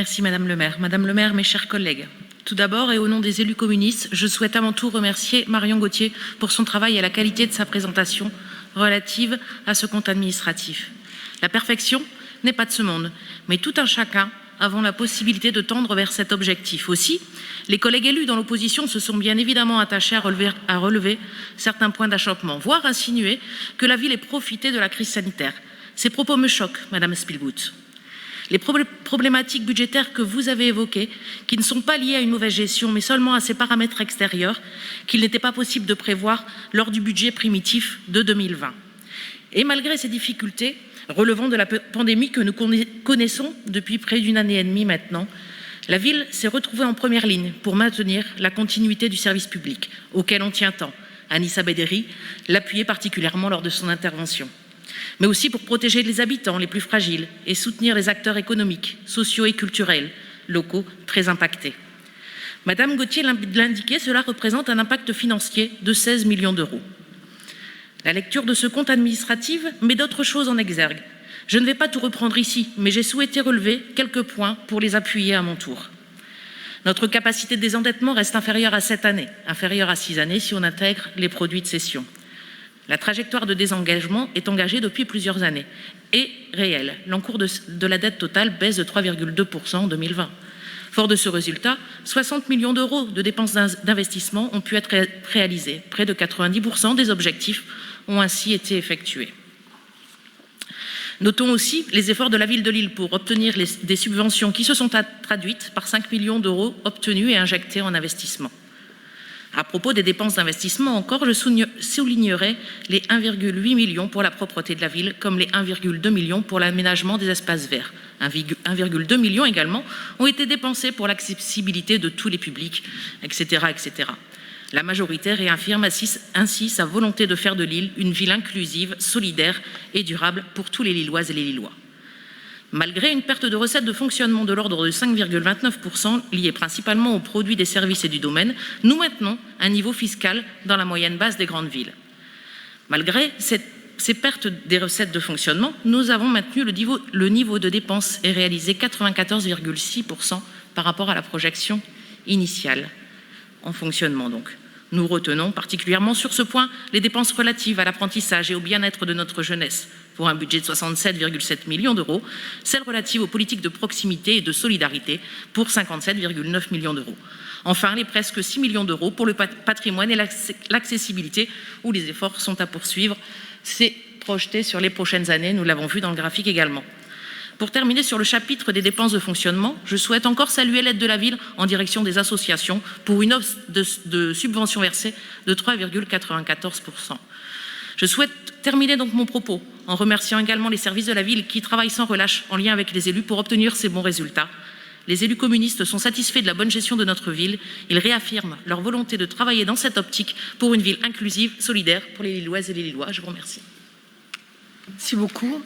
Merci Madame le maire. Madame le maire, mes chers collègues, tout d'abord et au nom des élus communistes, je souhaite à mon tour remercier Marion Gauthier pour son travail et la qualité de sa présentation relative à ce compte administratif. La perfection n'est pas de ce monde, mais tout un chacun avons la possibilité de tendre vers cet objectif. Aussi, les collègues élus dans l'opposition se sont bien évidemment attachés à relever certains points d'achoppement, voire insinuer que la ville ait profité de la crise sanitaire. Ces propos me choquent, Madame Spielgut. Les problématiques budgétaires que vous avez évoquées, qui ne sont pas liées à une mauvaise gestion, mais seulement à ces paramètres extérieurs qu'il n'était pas possible de prévoir lors du budget primitif de 2020. Et malgré ces difficultés, relevant de la pandémie que nous connaissons depuis près d'une année et demie maintenant, la ville s'est retrouvée en première ligne pour maintenir la continuité du service public, auquel on tient tant. Anissa Bederi l'appuyait particulièrement lors de son intervention. Mais aussi pour protéger les habitants les plus fragiles et soutenir les acteurs économiques, sociaux et culturels locaux très impactés. Madame Gauthier l'indiquait, cela représente un impact financier de 16 millions d'euros. La lecture de ce compte administratif met d'autres choses en exergue. Je ne vais pas tout reprendre ici, mais j'ai souhaité relever quelques points pour les appuyer à mon tour. Notre capacité de désendettement reste inférieure à 7 années, inférieure à 6 années si on intègre les produits de cession. La trajectoire de désengagement est engagée depuis plusieurs années et réelle. L'encours de la dette totale baisse de 3,2% en 2020. Fort de ce résultat, 60 millions d'euros de dépenses d'investissement ont pu être réalisées. Près de 90% des objectifs ont ainsi été effectués. Notons aussi les efforts de la ville de Lille pour obtenir des subventions qui se sont traduites par 5 millions d'euros obtenus et injectés en investissement. À propos des dépenses d'investissement encore, je soulignerai les 1,8 millions pour la propreté de la ville, comme les 1,2 millions pour l'aménagement des espaces verts. 1,2 million également ont été dépensés pour l'accessibilité de tous les publics, etc., etc. La majorité réaffirme ainsi sa volonté de faire de Lille une ville inclusive, solidaire et durable pour tous les Lilloises et les Lillois. Malgré une perte de recettes de fonctionnement de l'ordre de 5,29% liée principalement aux produits des services et du domaine, nous maintenons un niveau fiscal dans la moyenne basse des grandes villes. Malgré ces pertes des recettes de fonctionnement, nous avons maintenu le niveau de dépenses et réalisé 94,6% par rapport à la projection initiale en fonctionnement donc. Nous retenons particulièrement sur ce point les dépenses relatives à l'apprentissage et au bien-être de notre jeunesse, pour un budget de 67,7 millions d'euros, celles relatives aux politiques de proximité et de solidarité pour 57,9 millions d'euros. Enfin, les presque 6 millions d'euros pour le patrimoine et l'accessibilité, où les efforts sont à poursuivre. C'est projeté sur les prochaines années, nous l'avons vu dans le graphique également. Pour terminer sur le chapitre des dépenses de fonctionnement, je souhaite encore saluer l'aide de la ville en direction des associations pour une hausse de subventions versées de 3,94%. Je souhaite terminer donc mon propos en remerciant également les services de la ville qui travaillent sans relâche en lien avec les élus pour obtenir ces bons résultats. Les élus communistes sont satisfaits de la bonne gestion de notre ville. Ils réaffirment leur volonté de travailler dans cette optique pour une ville inclusive, solidaire pour les Lilloises et les Lillois. Je vous remercie. Merci beaucoup.